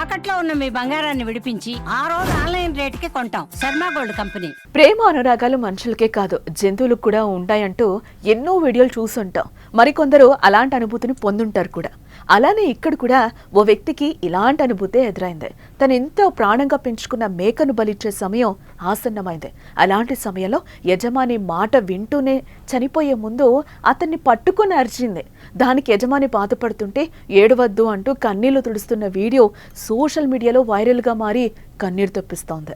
తాకట్లో ఉన్న మీ బంగారాన్ని విడిపించి ఆ రోజు ఆన్లైన్ రేటుకి కొంటాం. Sharma gold company. ప్రేమ అనురాగాలు మనుషులకే కాదు జంతువులకు కూడా ఉంటాయంటూ ఎన్నో వీడియోలు చూసుంటాం. మరికొందరు అలాంటి అనుభూతిని పొందుంటారు కూడా. అలానే ఇక్కడ కూడా ఓ వ్యక్తికి ఇలాంటి అనుభూతే ఎదురైంది. తను ఎంతో ప్రాణంగా పెంచుకున్న మేకను బలిచ్చే సమయం ఆసన్నమైంది. అలాంటి సమయంలో యజమాని మాట వింటూనే చనిపోయే ముందు అతన్ని పట్టుకొని అరిచింది. దానికి యజమాని బాధపడుతుంటే ఏడవద్దు అంటూ కన్నీళ్లు తుడుస్తున్న వీడియో సోషల్ మీడియాలో వైరల్గా మారి కన్నీరు తెప్పిస్తోంది.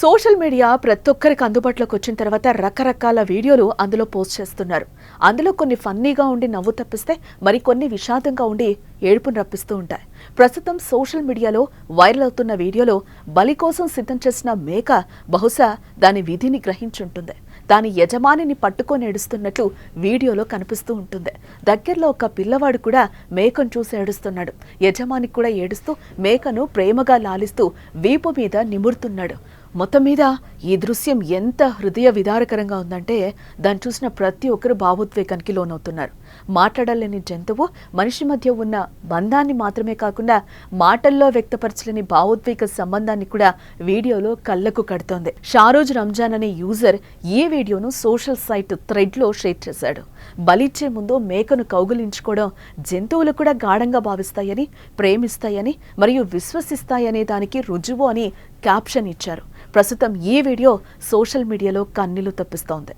సోషల్ మీడియా ప్రతి ఒక్కరికి అందుబాటులోకి వచ్చిన తర్వాత రకరకాల వీడియోలు అందులో పోస్ట్ చేస్తున్నారు. అందులో కొన్ని ఫన్నీగా ఉండి నవ్వు తప్పిస్తే మరికొన్ని విషాదంగా ఉండి ఏడుపును రప్పిస్తూ ఉంటాయి. ప్రస్తుతం సోషల్ మీడియాలో వైరల్ అవుతున్న వీడియోలో బలి కోసం సిద్ధం చేసిన మేక బహుశా దాని విధిని గ్రహించుంటుంది. దాని యజమానిని పట్టుకొని ఏడుస్తున్నట్లు వీడియోలో కనిపిస్తూ ఉంటుంది. దగ్గరలో ఒక పిల్లవాడు కూడా మేకను చూసి ఏడుస్తున్నాడు. యజమానికి కూడా ఏడుస్తూ మేకను ప్రేమగా లాలిస్తూ వీపు మీద నిమురుతున్నాడు. మొత్తం మీద ఈ దృశ్యం ఎంత హృదయ విదారకరంగా ఉందంటే దాన్ని చూసిన ప్రతి ఒక్కరు భావోద్వేగానికి లోనవుతున్నారు. మాట్లాడలేని జంతువు మనిషి మధ్య ఉన్న బంధాన్ని మాత్రమే కాకుండా మాటల్లో వ్యక్తపరచలేని భావోద్వేగ సంబంధాన్ని కూడా వీడియోలో కళ్ళకు కడుతోంది. షారోజ్ రంజాన్ అనే యూజర్ ఈ వీడియోను సోషల్ సైట్ థ్రెడ్లో షేర్ చేశాడు. బలిచ్చే ముందు మేకను కౌగిలించుకోవడం జంతువులు కూడా గాఢంగా భావిస్తాయని, ప్రేమిస్తాయని మరియు విశ్వసిస్తాయనే దానికి రుజువు అని క్యాప్షన్ ఇచ్చారు. ప్రస్తుతం ఈ వీడియో సోషల్ మీడియాలో కన్నీళ్లు తెప్పిస్తోంది.